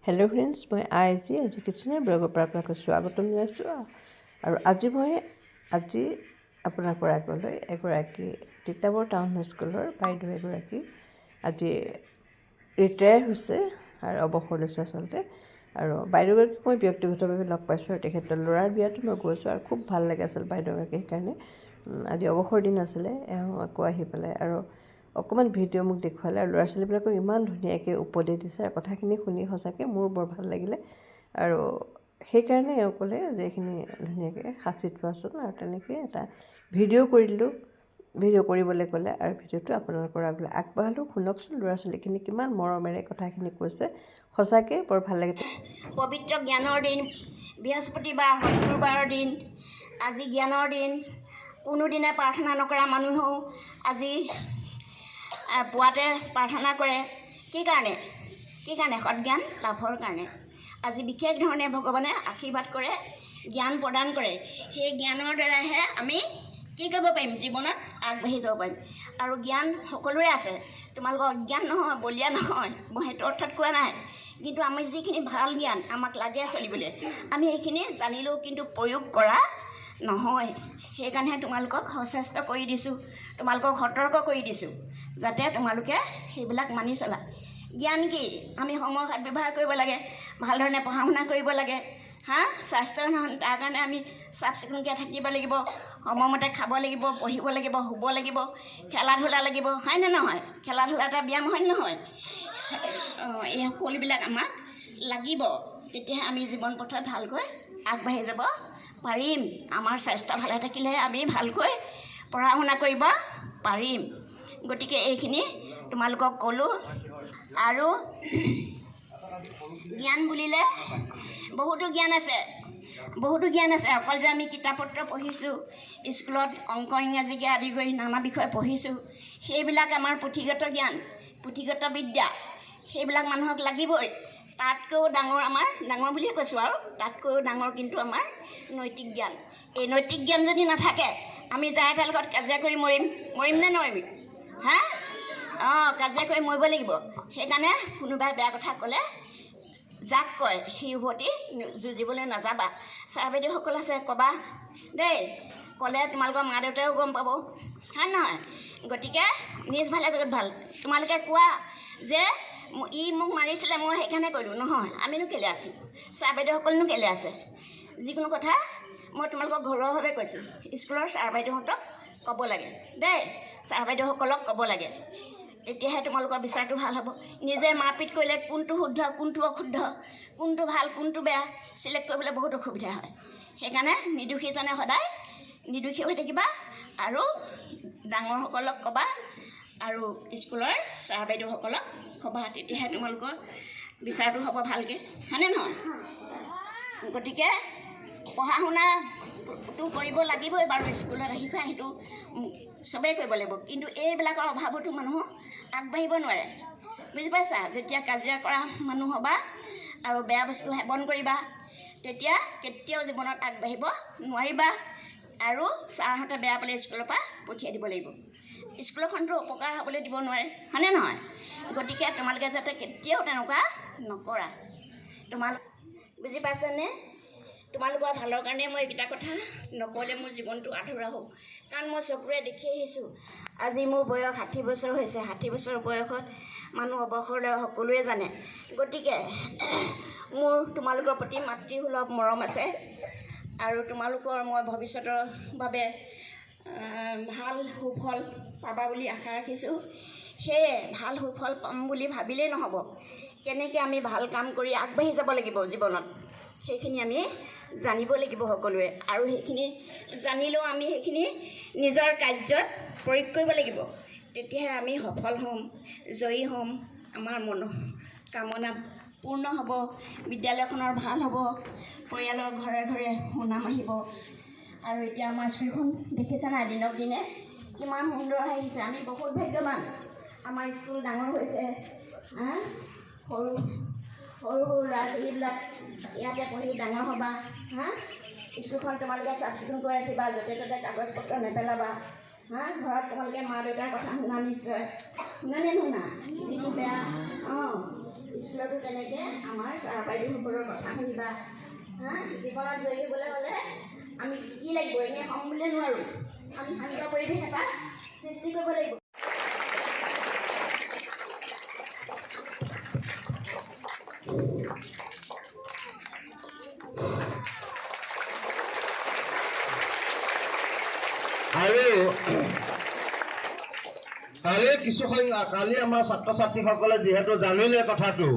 Hello' friends, মই আজি কিটচেনৰ ব্লগৰ পৰা আপোনালোকক স্বাগতম জনাইছোঁ। আৰু আজি আপোনালোকৰ আগলৈ এগৰাকী তিতাবৰ টাউন হাইস্কুলৰ বাইদেউ এগৰাকী আজি ৰিটায়াৰ হৈছে আৰু অৱসৰ লৈছে আচলতে। আৰু বাইদেউগৰাকীক মই ব্যক্তিগতভাৱে লগ পাইছোঁ আৰু তেখেতৰ ল'ৰাৰ বিয়াতো মই গৈছোঁ আৰু খুব ভাল লাগে আচলতে বাইদেউগৰাকী। সেইকাৰণে আজি অৱসৰ দিন আছিলে, এওঁ আকৌ আহি পেলাই আৰু অকণমান ভিডিঅ' মোক দেখুৱালে আৰু ল'ৰা ছোৱালীবিলাকক ইমান ধুনীয়াকৈ উপদেশ দিছে আৰু কথাখিনি শুনি সঁচাকৈ মোৰ বৰ ভাল লাগিলে। আৰু সেইকাৰণে এওঁ ক'লে যে এইখিনি ধুনীয়াকৈ সাঁচি থোৱাচোন, আৰু তেনেকৈ এটা ভিডিঅ' কৰি দিলোঁ। ভিডিঅ' কৰিবলৈ ক'লে আৰু ভিডিঅ'টো আপোনালোকৰ আগলৈ আগবঢ়ালোঁ। শুনকচোন ল'ৰা ছোৱালীখিনি কিমান মৰমেৰে কথাখিনি কৈছে, সঁচাকৈ বৰ ভাল লাগে। পবিত্ৰ জ্ঞানৰ দিন, বৃহস্পতিবাৰ শুক্ৰবাৰৰ দিন, আজি জ্ঞানৰ দিন। কোনোদিনে প্ৰাৰ্থনা নকৰা মানুহেও আজি পুৱাতে প্ৰাৰ্থনা কৰে। কি কাৰণে সৎজ্ঞান লাভৰ কাৰণে। আজি বিশেষ ধৰণে ভগৱানে আশীৰ্বাদ কৰে, জ্ঞান প্ৰদান কৰে। সেই জ্ঞানৰ দ্বাৰাহে আমি কি কৰিব পাৰিম, জীৱনত আগবাঢ়ি যাব পাৰিম। আৰু জ্ঞান সকলোৰে আছে, তোমালোকৰ অজ্ঞান নহয়, বলীয়া নহয়, মই সেইটো অৰ্থত কোৱা নাই। কিন্তু আমি যিখিনি ভাল জ্ঞান আমাক লাগে চলিবলৈ, আমি সেইখিনি জানিলেও কিন্তু প্ৰয়োগ কৰা নহয়। সেইকাৰণে তোমালোকক সচেষ্ট কৰি দিছোঁ, তোমালোকক সতৰ্ক কৰি দিছোঁ, যাতে তোমালোকে সেইবিলাক মানি চলা। জ্ঞান কি? আমি সময় সদব্যৱহাৰ কৰিব লাগে, ভাল ধৰণে পঢ়া শুনা কৰিব লাগে। স্বাস্থ্য তাৰ কাৰণে আমি চাফ চিকুণকৈ থাকিব লাগিব, সময়মতে খাব লাগিব, পঢ়িব লাগিব, শুব লাগিব, খেলা ধূলা লাগিব, হয়নে নহয়? খেলা ধূলা এটা ব্যায়াম হয় নহয়? এই সকলোবিলাক আমাক লাগিব, তেতিয়াহে আমি জীৱন পথত ভালকৈ আগবাঢ়ি যাব পাৰিম। আমাৰ স্বাস্থ্য ভালে থাকিলেহে আমি ভালকৈ পঢ়া শুনা কৰিব পাৰিম। গতিকে এইখিনি তোমালোকক ক'লোঁ। আৰু জ্ঞান বুলিলে বহুতো জ্ঞান আছে, অকল যে আমি কিতাপ পত্ৰ পঢ়িছোঁ, স্কুলত অংক ইংৰাজীকে আদি কৰি নানা বিষয় পঢ়িছোঁ, সেইবিলাক আমাৰ পুথিগত জ্ঞান, পুথিগত বিদ্যা, সেইবিলাক মানুহক লাগিবই। তাতকৈও ডাঙৰ, আমাৰ ডাঙৰ বুলিয়ে কৈছোঁ আৰু, তাতকৈও ডাঙৰ কিন্তু আমাৰ নৈতিক জ্ঞান। এই নৈতিক জ্ঞান যদি নাথাকে, আমি যাৰ তাৰ লগত কাজিয়া কৰি মৰিম নে নোৱাৰিম? কাজিয়া কৰি মৰিব লাগিব। সেইকাৰণে কোনোবাই বেয়া কথা ক'লে যাক কয় সি উভতি যুঁজিবলৈ নাযাবা। ছাৰ বাইদেউসকল আছে, ক'বা দেই, ক'লে তোমালোকৰ মা দেউতাও গম পাব, হয় নহয়? গতিকে নিজ ভালে জগত ভাল। তোমালোকে কোৱা যে ই মোক মাৰিছিলে, মই সেইকাৰণে কৰিলোঁ। নহয়, আমিনো কেলৈ আছোঁ, ছাৰ বাইদেউসকলনো কেলৈ আছে? যিকোনো কথা মই তোমালোকক ঘৰুৱাভাৱে কৈছোঁ, স্কুলৰ ছাৰ বাইদেউহঁতক ক'ব লাগে দেই, ছাৰ বাইদেউসকলক ক'ব লাগে, তেতিয়াহে তোমালোকৰ বিচাৰটো ভাল হ'ব। নিজে মাৰপিট কৰিলে কোনটো শুদ্ধ, কোনটো অশুদ্ধ, কোনটো ভাল, কোনটো বেয়া চিলেক্ট কৰিবলৈ বহুত অসুবিধা হয়। সেইকাৰণে নিৰ্দোষীজনে সদায় নিৰ্দোষী হৈ থাকিবা, আৰু ডাঙৰসকলক ক'বা, আৰু স্কুলৰ ছাৰ বাইদেউসকলক ক'বা, তেতিয়াহে তোমালোকৰ বিচাৰটো হ'ব ভালকৈ, হয়নে নহয়? গতিকে পঢ়া শুনাটো কৰিব লাগিবই বাৰু, স্কুলত আহিছা সেইটো চবেই কৰিব লাগিব। কিন্তু এইবিলাকৰ অভাৱতো মানুহ আগবাঢ়িব নোৱাৰে, বুজি পাইছা? যেতিয়া কাজিয়া কৰা মানুহ হ'বা আৰু বেয়া বস্তু সেৱন কৰিবা, তেতিয়া কেতিয়াও জীৱনত আগবাঢ়িব নোৱাৰিবা। আৰু ছাৰহঁতে বেয়া পালে স্কুলৰ পৰা পঠিয়াই দিব লাগিব, স্কুলখনতো উপকাৰ হ'বলৈ দিব নোৱাৰে, হয়নে নহয়? গতিকে তোমালোকে যাতে কেতিয়াও তেনেকুৱা নকৰা। তোমালোক বুজি পাইছানে? তোমালোকৰ ভালৰ কাৰণে মই এইকেইটা কথা নক'লে মোৰ জীৱনটো আধৰুৱা হ'ব। কাৰণ মই চকুৰে দেখি আহিছোঁ, আজি মোৰ বয়স 60 বছৰ হৈছে। 60 বছৰ বয়সত মানুহ অৱসৰ লয়, সকলোৱে জানে। গতিকে মোৰ তোমালোকৰ প্ৰতি মাতৃসুলভ মৰম আছে, আৰু তোমালোকৰ মই ভৱিষ্যতৰ বাবে ভাল সুফল পাবা বুলি আশা ৰাখিছোঁ। সেয়ে ভাল সুফল পাম বুলি ভাবিলেই নহ'ব, কেনেকৈ আমি ভাল কাম কৰি আগবাঢ়ি যাব লাগিব জীৱনত, সেইখিনি আমি জানিব লাগিব সকলোৱে। আৰু সেইখিনি জানিলেও আমি সেইখিনি নিজৰ কাৰ্যত প্ৰয়োগ কৰিব লাগিব, তেতিয়াহে আমি সফল হ'ম, জয়ী হ'ম, আমাৰ কামনা পূৰ্ণ হ'ব, বিদ্যালয়খনৰ ভাল হ'ব, পৰিয়ালৰ ঘৰে ঘৰে সুনাম আহিব। আৰু এতিয়া আমাৰ স্কুলখন দেখিছা নাই, দিনক দিনে কিমান সুন্দৰ আহিছে। আমি বহুত ভাগ্যৱান, আমাৰ স্কুল ডাঙৰ হৈছে। সৰু ল'ৰা ছোৱালীবিলাক ইয়াতে পঢ়ি ডাঙৰ হ'বা। স্কুলখন তোমালোকে চাফ চিকুণ কৰি ৰাখিবা, য'তে ত'তে কাগজ পত্ৰ নেপেলাবা। ঘৰত তোমালোকে মা দেউতাৰ কথা শুনা নিশ্চয়, শুনা নে নুশুনা? যিটো বেয়া স্কুলতো তেনেকৈ আমাৰ ছাৰ বাইদেউসকলৰ কথা শুনিবা হা জীৱনত জয়ী হ'বলৈ হ'লে আমি কি লাগিব এনেই হ'ম বুলিয়ে নোৱাৰোঁ আমি শান্ত পৰিৱেশ এটা সৃষ্টি কৰিব লাগিব কালি আমাৰ ছাত্ৰ ছাত্ৰীসকলে যিহেতু জানিলে কথাটো